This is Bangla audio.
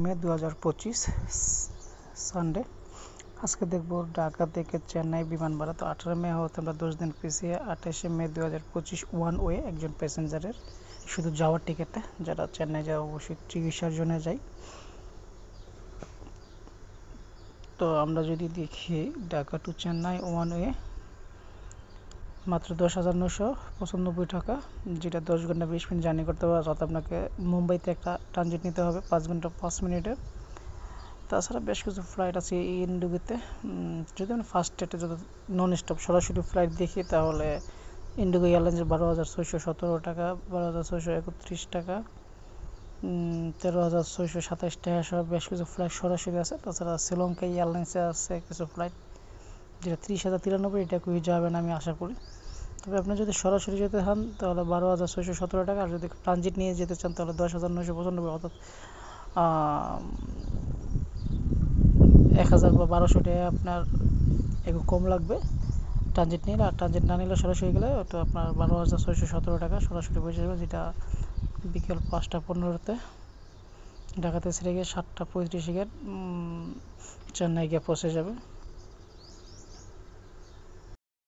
মে 2025 সানডে। আজকে দেখব ঢাকা থেকে চেন্নাই বিমান ভাড়া। তো 18 মে হতে আমরা 10 দিন পিছিয়ে 28 মে 2025 ওয়ান ওয়ে একজন প্যাসেঞ্জারের শুধু যাওয়ার টিকিটে, যারা চেন্নাই যায় অবশ্যই চিকিৎসার জন্য যায়। তো আমরা যদি দেখি Dhaka to Chennai one way মাত্র 10,995 টাকা, যেটা 10 ঘন্টা 20 মিনিট জার্নি করতে হবে। অর্থাৎ আপনাকে মুম্বাইতে একটা ট্রানজিট নিতে হবে 5 ঘন্টা 5 মিনিটের। তাছাড়া বেশ কিছু ফ্লাইট আছে ইন্ডিগোতে। যদি আমরা ফার্স্ট ডেটে যদি নন স্টপ সরাসরি ফ্লাইট দেখি, তাহলে ইন্ডিগো এয়ারলাইন্সের 12,617 টাকা, 12,631 টাকা, 13,627 টাকা সহ বেশ কিছু ফ্লাইট সরাসরি আছে। তাছাড়া শ্রীলঙ্কা এয়ারলাইন্সে আছে কিছু ফ্লাইট যেটা 30,093, এটা খুবই যাবেন আমি আশা করি। তবে আপনি যদি সরাসরি যেতে চান তাহলে 12,617 টাকা, আর যদি ট্রানজিট নিয়ে যেতে চান তাহলে 10,995, অর্থাৎ 1,000 বা 1,200 টাকা আপনার একটু কম লাগবে ট্রানজিট নিলে। আর ট্রানজিট না নিলে সরাসরি গেলে তো আপনার 12,617 টাকা সরাসরি পৌঁছে যাবে, যেটা বিকেল 5টা 15-তে ঢাকাতে ছেড়ে গিয়ে 7টা 35 চেন্নাই গিয়ে পৌঁছে যাবে।